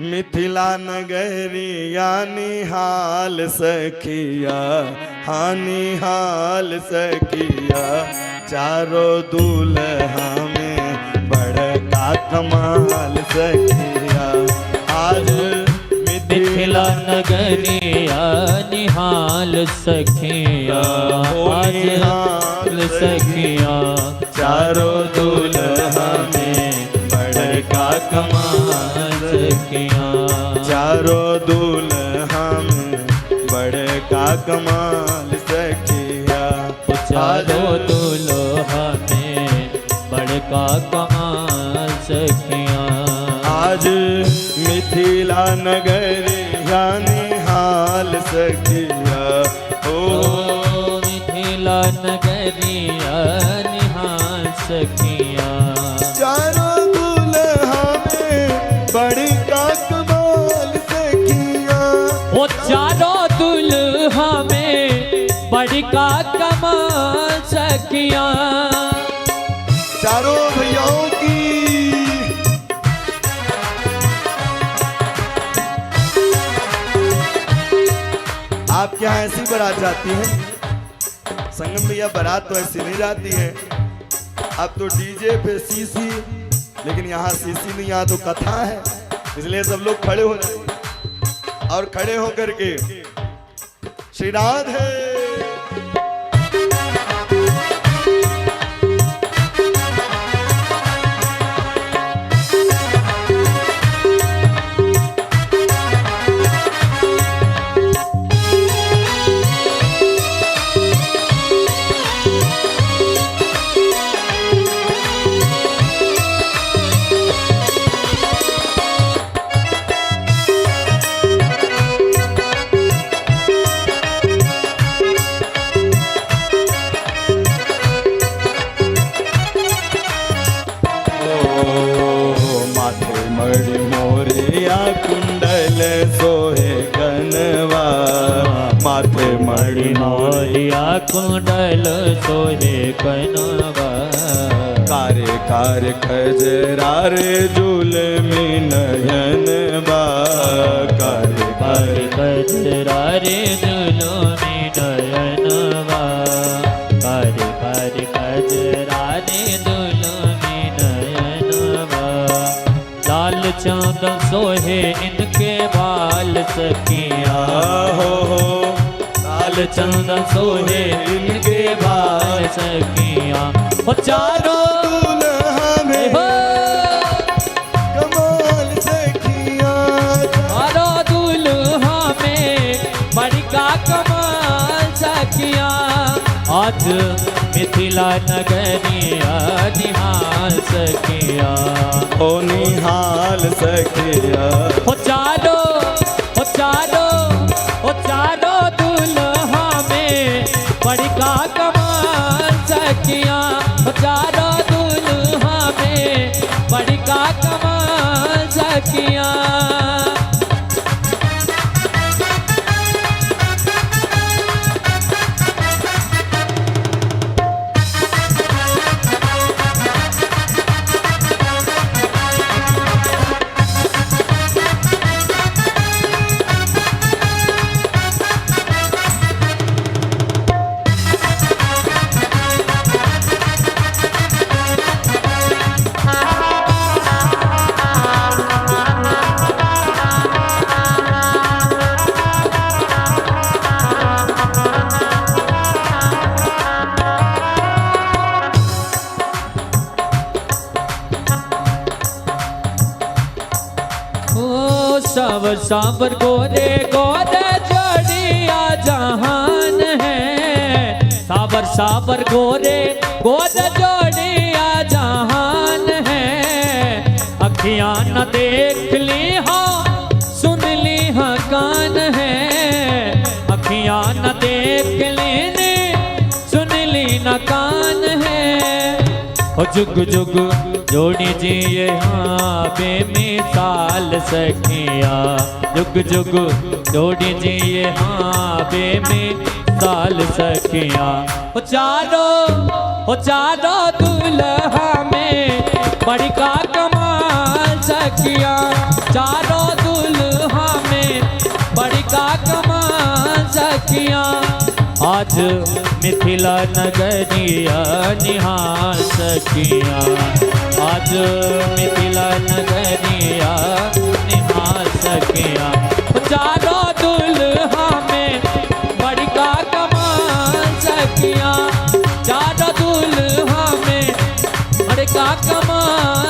मिथिला नगरिया निहाल सखिया, हानि हाल सखिया, चारों दूल्हा में बड़का कमाल सखिया। आज मिथिला नगरिया निहाल सखिया, आज निहाल सखिया, चारों दूल्हा में बड़का कमाल सखिया, चारों दूल्हा में बड़का कमाल सखिया। चारों दूल्हा में बड़का कमाल सखिया। आज मिथिला नगरिया निहाल सखिया, ओ मिथिला नगरिया निहाल सखिया, चारों दूल्हा में बड़का कमाल सखिया। वो चारों दूल्हा में बड़का कमाल सखिया। चारों भैयाओं की आपके यहाँ ऐसी बारात जाती है? संगम भैया बारात तो ऐसी नहीं जाती है, अब तो डीजे पे सीसी, लेकिन यहाँ सीसी नहीं, यहाँ तो कथा है, इसलिए सब लोग खड़े हो जाए और खड़े होकर के श्री राधे कुंडल सोहे कनवा, माथे मणि मोरिया कुंडल सोहे कनवा, कारे कारे खजरा रे जुलमी नयन बा, कारे कारे खजरा रे जुलमी नयन बा, कारे कारे खजरा रे जुलमी नयन बा। लाल चांदन सोहे इनके बाल सखिया, हो लाल चंदन सोहे इनके बाल सखिया। वो चारों दूल्हा में कमाल सखिया, चारों दूल्हा में बड़का कमाल सखिया। आज मिथिला नगरिया निहाल सखिया, ओ निहाल सखिया। ओ चारों दूल्हा में बड़का कमाल सखिया, ओ चारों दूल्हा में बड़का कमाल सखिया। सावर सावर गोरे गोरे जोड़िया जहान है, सावर सावर गोरे गोरे जोड़िया जहान है। अखियां न देख ली हो सुन ली हाँ कान है, अखियां न देख ली सुन ली न कान है। ओ जुग जुग जोड़ी जी यहाँ बेमिसाल सखिया, जुग जुग जोड़ी जी यहाँ बेमिसाल सखिया। ओ चारों दूल्हा में बड़का कमाल सखिया, चारों सखियां आज मिथिला नगरिया निहार सखियां आज मिथिला नगरिया निहार सखियां चारों दुल्हा में बड़का कमाल सखियां चारों दुल्हा में बड़का कमाल